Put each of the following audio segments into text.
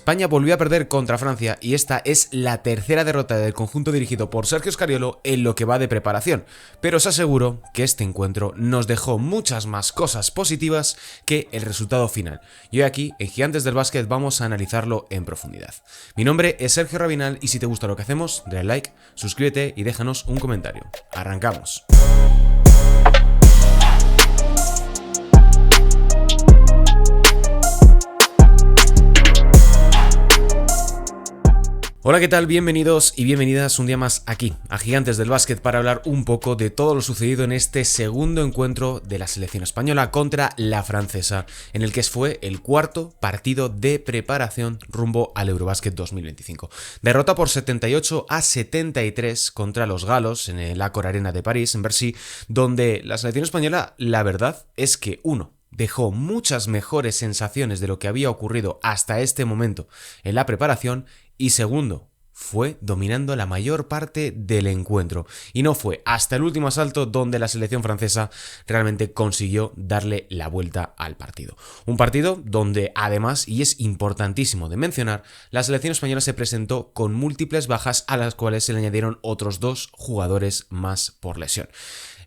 España volvió a perder contra Francia y esta es la tercera derrota del conjunto dirigido por Sergio Scariolo en lo que va de preparación, pero os aseguro que este encuentro nos dejó muchas más cosas positivas que el resultado final. Y hoy aquí, en Gigantes del Básquet, vamos a analizarlo en profundidad. Mi nombre es Sergio Rabinal y si te gusta lo que hacemos, dale like, suscríbete y déjanos un comentario. ¡Arrancamos! Hola, ¿qué tal? Bienvenidos y bienvenidas un día más aquí, a Gigantes del Básquet, para hablar un poco de todo lo sucedido en este segundo encuentro de la selección española contra la francesa, en el que fue el cuarto partido de preparación rumbo al Eurobásquet 2025. Derrota por 78-73 contra los galos en el Accor Arena de París, en Bercy, donde la selección española, la verdad es que dejó muchas mejores sensaciones de lo que había ocurrido hasta este momento en la preparación y segundo, fue dominando la mayor parte del encuentro y no fue hasta el último asalto donde la selección francesa realmente consiguió darle la vuelta al partido. Un partido donde además, y es importantísimo de mencionar, la selección española se presentó con múltiples bajas a las cuales se le añadieron otros dos jugadores más por lesión.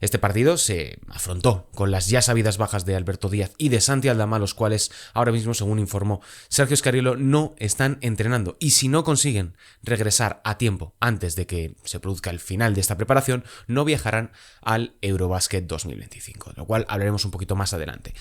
Este partido se afrontó con las ya sabidas bajas de Alberto Díaz y de Santi Aldama, los cuales ahora mismo, según informó Sergio Scariolo, no están entrenando y si no consiguen regresar a tiempo antes de que se produzca el final de esta preparación, no viajarán al Eurobásquet 2025, lo cual hablaremos un poquito más adelante.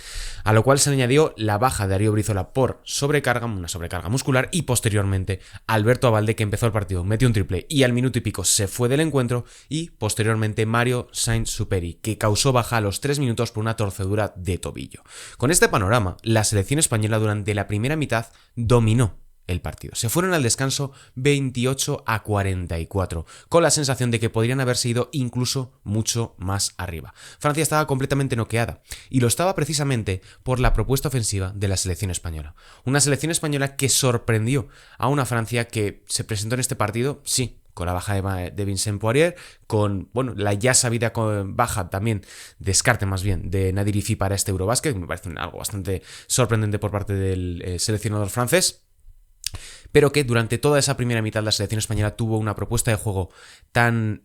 A lo cual se añadió la baja de Darío Brizola por una sobrecarga muscular y posteriormente Alberto Abalde, que empezó el partido, metió un triple y al minuto y pico se fue del encuentro, y posteriormente Mario Sainz-Superi, que causó baja a los 3 minutos por una torcedura de tobillo. Con este panorama, la selección española durante la primera mitad dominó el partido. Se fueron al descanso 28-44, con la sensación de que podrían haberse ido incluso mucho más arriba. Francia estaba completamente noqueada, y lo estaba precisamente por la propuesta ofensiva de la selección española. Una selección española que sorprendió a una Francia que se presentó en este partido, sí, con la baja de Vincent Poirier, con la ya sabida baja también, descarte más bien, de Nadir Hifzi para este Eurobásquet, que me parece algo bastante sorprendente por parte del seleccionador francés, pero que durante toda esa primera mitad la selección española tuvo una propuesta de juego tan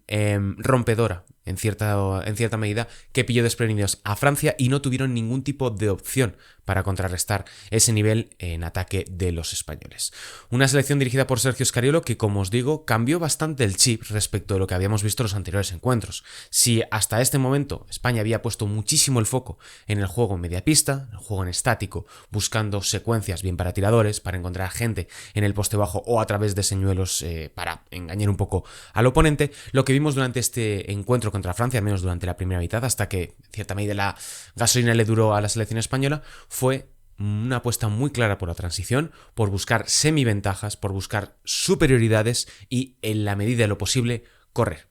rompedora en cierta medida que pilló desprevenidos a Francia y no tuvieron ningún tipo de opción para contrarrestar ese nivel en ataque de los españoles. Una selección dirigida por Sergio Scariolo que, como os digo, cambió bastante el chip respecto de lo que habíamos visto en los anteriores encuentros. Si hasta este momento España había puesto muchísimo el foco en el juego en media pista, el juego en estático, buscando secuencias bien para tiradores, para encontrar gente en el poste bajo o a través de señuelos para engañar un poco al oponente, lo que vimos durante este encuentro contra Francia, al menos durante la primera mitad, hasta que en cierta medida la gasolina le duró a la selección española, fue una apuesta muy clara por la transición, por buscar semiventajas, por buscar superioridades y, en la medida de lo posible, correr.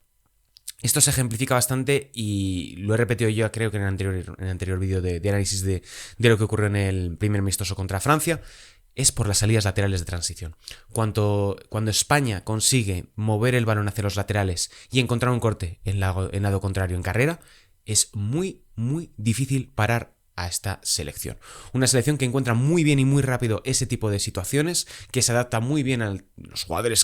Esto se ejemplifica bastante y lo he repetido yo, creo que en el anterior vídeo de análisis de lo que ocurrió en el primer amistoso contra Francia. Es por las salidas laterales de transición. Cuando España consigue mover el balón hacia los laterales y encontrar un corte en lado contrario en carrera, es muy, muy difícil parar a esta selección. Una selección que encuentra muy bien y muy rápido ese tipo de situaciones, que se adapta muy bien a los jugadores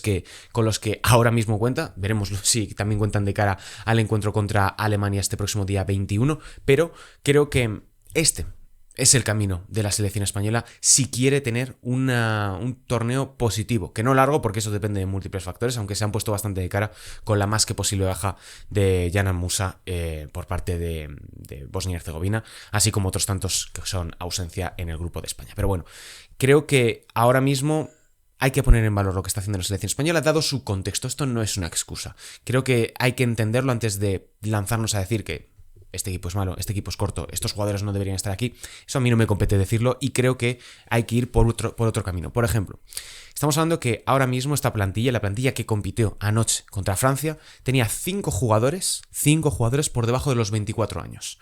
con los que ahora mismo cuenta. Veremos si también cuentan de cara al encuentro contra Alemania este próximo día 21, pero creo que este es el camino de la selección española si quiere tener un torneo positivo, que no largo porque eso depende de múltiples factores, aunque se han puesto bastante de cara con la más que posible baja de Janan Musa por parte de Bosnia y Herzegovina, así como otros tantos que son ausencia en el grupo de España. Pero bueno, creo que ahora mismo hay que poner en valor lo que está haciendo la selección española, dado su contexto. Esto no es una excusa. Creo que hay que entenderlo antes de lanzarnos a decir que este equipo es malo, este equipo es corto, estos jugadores no deberían estar aquí. Eso a mí no me compete decirlo y creo que hay que ir por otro camino. Por ejemplo, estamos hablando que ahora mismo esta plantilla, la plantilla que compitió anoche contra Francia, tenía 5 jugadores por debajo de los 24 años.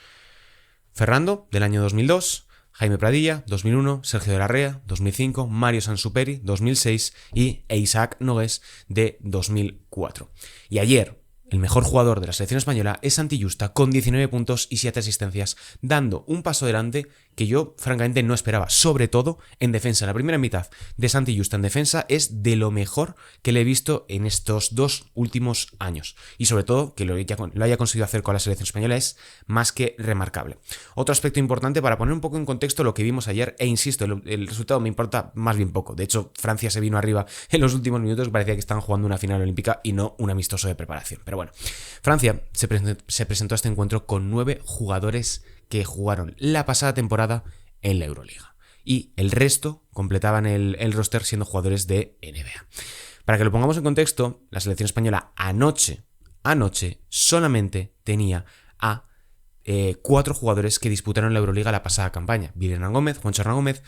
Ferrando, del año 2002, Jaime Pradilla, 2001, Sergio de la Rea, 2005, Mario Sainz-Superi, 2006 y Isaac Nogués, de 2004. Y ayer, el mejor jugador de la selección española es Santi Justa, con 19 puntos y 7 asistencias, dando un paso adelante que yo francamente no esperaba, sobre todo en defensa. La primera mitad de Santi Justa en defensa es de lo mejor que le he visto en estos 2 últimos años, y sobre todo que lo haya conseguido hacer con la selección española es más que remarcable. Otro aspecto importante para poner un poco en contexto lo que vimos ayer, e insisto, el resultado me importa más bien poco. De hecho, Francia se vino arriba en los últimos minutos, parecía que estaban jugando una final olímpica y no un amistoso de preparación. Pero bueno, Francia se presentó a este encuentro con 9 jugadores que jugaron la pasada temporada en la Euroliga, y el resto completaban el roster siendo jugadores de NBA. Para que lo pongamos en contexto, la selección española anoche solamente tenía a 4 jugadores que disputaron la Euroliga la pasada campaña: Billy Hernán Gómez, Juancho Hernán Gómez,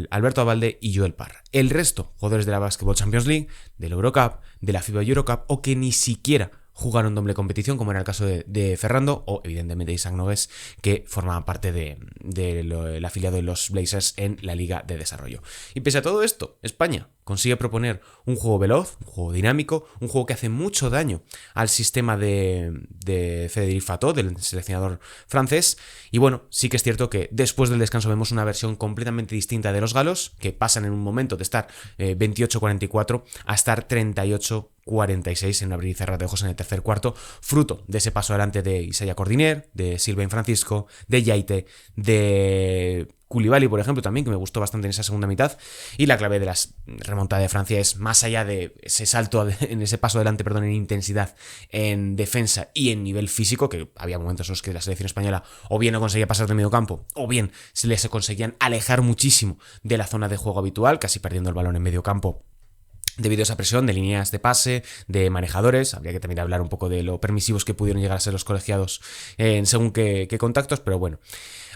Alberto Abalde y Joel Parra. El resto, jugadores de la Basketball Champions League, de la Eurocup, de la FIBA Eurocup, o que ni siquiera jugaron doble competición, como era el caso de Ferrando, o evidentemente Isaac Nogués, que formaba parte del afiliado de los Blazers en la Liga de Desarrollo. Y pese a todo esto, España consigue proponer un juego veloz, un juego dinámico, un juego que hace mucho daño al sistema de Frédéric Fatot, del seleccionador francés. Y bueno, sí que es cierto que después del descanso vemos una versión completamente distinta de los galos, que pasan en un momento de estar 28-44 a estar 38-46 en un abrir y cerrar de ojos en el tercer cuarto, fruto de ese paso adelante de Isaiah Cordinier, de Sylvain Francisco, de Yaite, de Koulibaly, por ejemplo, también, que me gustó bastante en esa segunda mitad. Y la clave de la remontada de Francia es, más allá de ese salto, en ese paso adelante, perdón, en intensidad, en defensa y en nivel físico, que había momentos en los que la selección española o bien no conseguía pasar del medio campo, o bien se les conseguían alejar muchísimo de la zona de juego habitual, casi perdiendo el balón en medio campo debido a esa presión de líneas de pase, de manejadores. Habría que también hablar un poco de lo permisivos que pudieron llegar a ser los colegiados en según qué contactos, pero bueno.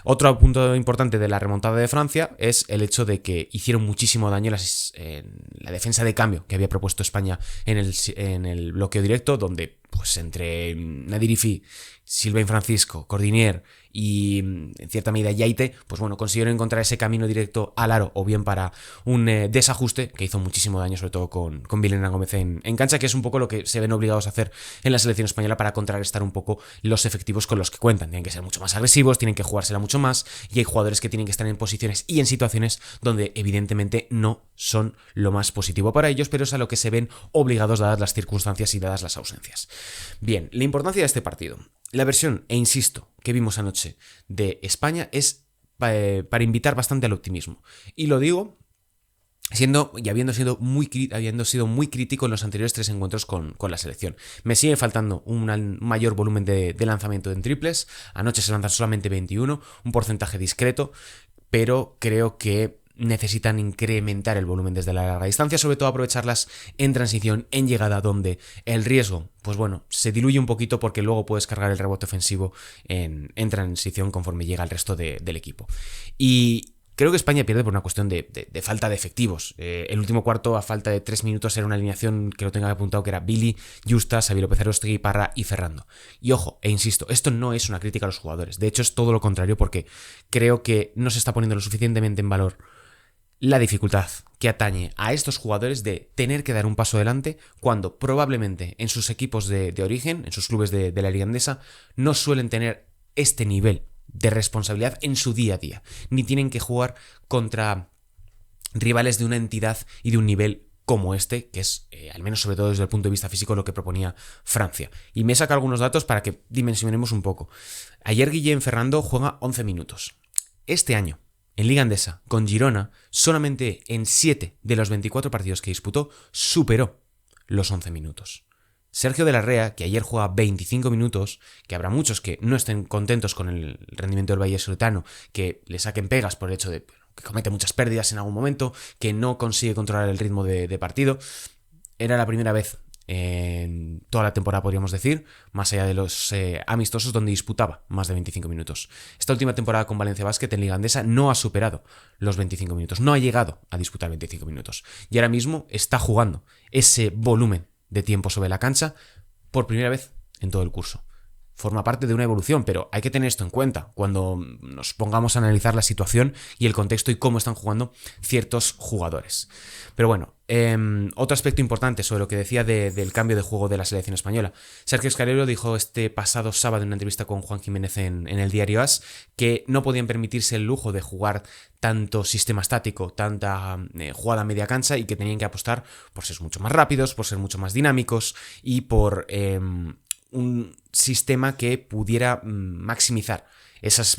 Otro punto importante de la remontada de Francia es el hecho de que hicieron muchísimo daño en la defensa de cambio que había propuesto España en el bloqueo directo, donde pues entre Nadir Ifi, Sylvain Francisco, Cordinier y en cierta medida Yaite, pues bueno, consiguieron encontrar ese camino directo al aro, o bien para un desajuste que hizo muchísimo daño, sobre todo con Billy Hernán Gómez en cancha, que es un poco lo que se ven obligados a hacer en la selección española para contrarrestar un poco los efectivos con los que cuentan. Tienen que ser mucho más agresivos, tienen que jugársela mucho más, y hay jugadores que tienen que estar en posiciones y en situaciones donde evidentemente no son lo más positivo para ellos, pero es a lo que se ven obligados dadas las circunstancias y dadas las ausencias. Bien, la importancia de este partido. La versión, e insisto, que vimos anoche de España es para invitar bastante al optimismo. Y lo digo habiendo sido muy crítico en los anteriores 3 encuentros con la selección. Me sigue faltando un mayor volumen de lanzamiento en triples. Anoche se lanzan solamente 21, un porcentaje discreto, pero creo que necesitan incrementar el volumen desde la larga distancia, sobre todo aprovecharlas en transición, en llegada, donde el riesgo, pues bueno, se diluye un poquito porque luego puedes cargar el rebote ofensivo en transición conforme llega el resto del equipo. Y creo que España pierde por una cuestión de falta de efectivos. El último cuarto, a falta de 3 minutos, era una alineación que lo tengo apuntado, que era Billy, Justa, Xavi López Arostegui, Parra y Ferrando. Y ojo, e insisto, esto no es una crítica a los jugadores. De hecho, es todo lo contrario, porque creo que no se está poniendo lo suficientemente en valor la dificultad que atañe a estos jugadores de tener que dar un paso adelante cuando probablemente en sus equipos de origen, en sus clubes de la Liga Endesa, no suelen tener este nivel de responsabilidad en su día a día, ni tienen que jugar contra rivales de una entidad y de un nivel como este, que es, al menos sobre todo desde el punto de vista físico, lo que proponía Francia. Y me saca algunos datos para que dimensionemos un poco. Ayer Guillem Ferrando juega 11 minutos. Este año, en Liga Endesa, con Girona, solamente en 7 de los 24 partidos que disputó, superó los 11 minutos. Sergio de la Rea, que ayer juega 25 minutos, que habrá muchos que no estén contentos con el rendimiento del vallisoletano, que le saquen pegas por el hecho de que comete muchas pérdidas en algún momento, que no consigue controlar el ritmo de partido. Era la primera vez en toda la temporada, podríamos decir, más allá de los amistosos, donde disputaba más de 25 minutos. Esta última temporada con Valencia Basket en Liga Endesa no ha superado los 25 minutos, no ha llegado a disputar 25 minutos. Y ahora mismo está jugando ese volumen de tiempo sobre la cancha por primera vez en todo el curso. forma parte de una evolución, pero hay que tener esto en cuenta cuando nos pongamos a analizar la situación y el contexto y cómo están jugando ciertos jugadores. Pero bueno, otro aspecto importante sobre lo que decía del cambio de juego de la selección española. Sergio Escarero dijo este pasado sábado en una entrevista con Juan Jiménez en el diario AS que no podían permitirse el lujo de jugar tanto sistema estático, tanta jugada a media cancha, y que tenían que apostar por ser mucho más rápidos, por ser mucho más dinámicos y por un sistema que pudiera maximizar esas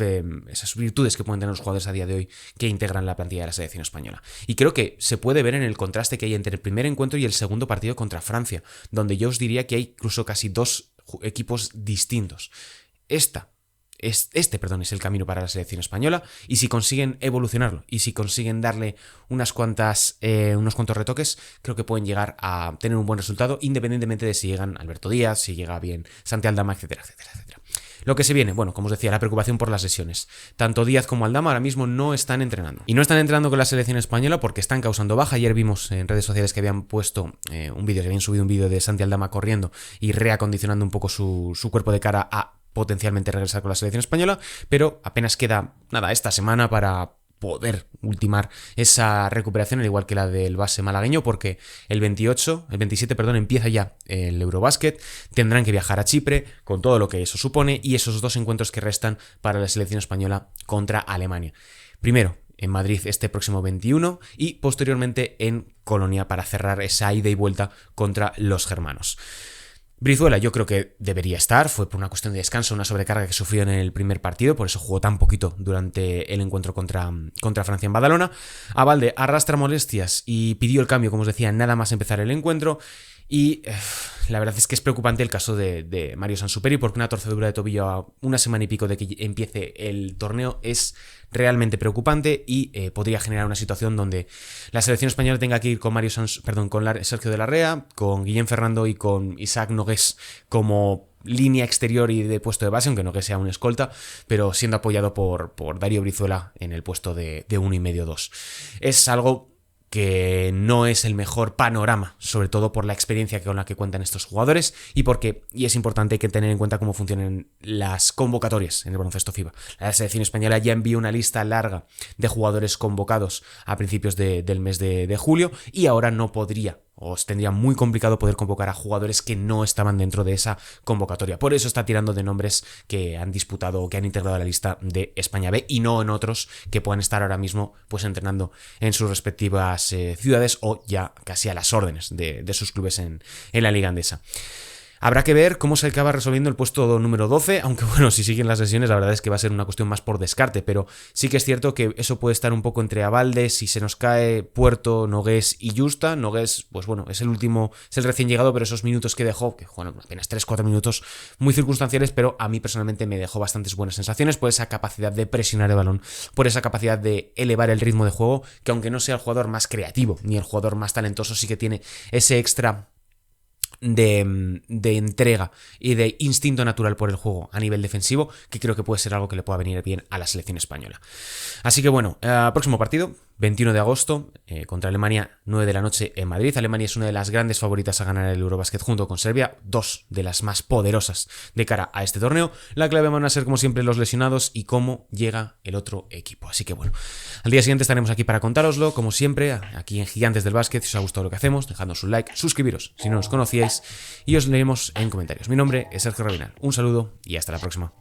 virtudes que pueden tener los jugadores a día de hoy que integran la plantilla de la selección española. Y creo que se puede ver en el contraste que hay entre el primer encuentro y el segundo partido contra Francia, donde yo os diría que hay incluso casi dos equipos distintos. Este es el camino para la selección española, y si consiguen evolucionarlo y si consiguen darle unos cuantos retoques, creo que pueden llegar a tener un buen resultado, independientemente de si llegan Alberto Díaz, si llega bien Santi Aldama, etcétera, etcétera, etcétera. Lo que se viene, bueno, como os decía, la preocupación por las lesiones. Tanto Díaz como Aldama ahora mismo no están entrenando. Y no están entrenando con la selección española porque están causando baja. Ayer vimos en redes sociales que habían puesto habían subido un vídeo de Santi Aldama corriendo y reacondicionando un poco su cuerpo de cara a potencialmente regresar con la selección española, pero apenas queda esta semana para poder ultimar esa recuperación, al igual que la del base malagueño, porque el 27, empieza ya el Eurobasket, tendrán que viajar a Chipre con todo lo que eso supone, y esos dos encuentros que restan para la selección española contra Alemania. Primero en Madrid este próximo 21 y posteriormente en Colonia para cerrar esa ida y vuelta contra los germanos. Brizuela yo creo que debería estar, fue por una cuestión de descanso, una sobrecarga que sufrió en el primer partido, por eso jugó tan poquito durante el encuentro contra Francia en Badalona. Abalde arrastra molestias y pidió el cambio, como os decía, nada más empezar el encuentro. Y la verdad es que es preocupante el caso de Mario Sansuperi, porque una torcedura de tobillo a una semana y pico de que empiece el torneo es realmente preocupante y podría generar una situación donde la selección española tenga que ir con Sergio de la Rea, con Guillem Ferrando y con Isaac Nogués como línea exterior y de puesto de base, aunque Nogués sea un escolta, pero siendo apoyado por Darío Brizuela en el puesto de 1,5-2. Es algo que no es el mejor panorama, sobre todo por la experiencia con la que cuentan estos jugadores y es importante, hay que tener en cuenta cómo funcionan las convocatorias en el baloncesto FIBA. La selección española ya envió una lista larga de jugadores convocados a principios del mes de julio, y ahora no podría, os tendría muy complicado poder convocar a jugadores que no estaban dentro de esa convocatoria. Por eso está tirando de nombres que han disputado o que han integrado a la lista de España B y no en otros que puedan estar ahora mismo pues entrenando en sus respectivas ciudades o ya casi a las órdenes de sus clubes en la Liga Andesa. Habrá que ver cómo se acaba resolviendo el puesto número 12, aunque bueno, si siguen las lesiones la verdad es que va a ser una cuestión más por descarte, pero sí que es cierto que eso puede estar un poco entre Abalde, si se nos cae Puerto, Nogués y Justa. Nogués, pues bueno, es el recién llegado, pero esos minutos que dejó, que bueno, apenas 3-4 minutos muy circunstanciales, pero a mí personalmente me dejó bastantes buenas sensaciones por esa capacidad de presionar el balón, por esa capacidad de elevar el ritmo de juego, que aunque no sea el jugador más creativo ni el jugador más talentoso, sí que tiene ese extra de entrega y de instinto natural por el juego a nivel defensivo, que creo que puede ser algo que le pueda venir bien a la selección española. Así que bueno, próximo partido 21 de agosto contra Alemania, 9 de la noche en Madrid. Alemania es una de las grandes favoritas a ganar el Eurobasket junto con Serbia, dos de las más poderosas de cara a este torneo. La clave van a ser como siempre los lesionados y cómo llega el otro equipo. Así que bueno, al día siguiente estaremos aquí para contároslo, como siempre, aquí en Gigantes del Básquet. Si os ha gustado lo que hacemos, dejadnos un like, suscribiros si no nos conocíais y os leemos en comentarios. Mi nombre es Sergio Rabinal, un saludo y hasta la próxima.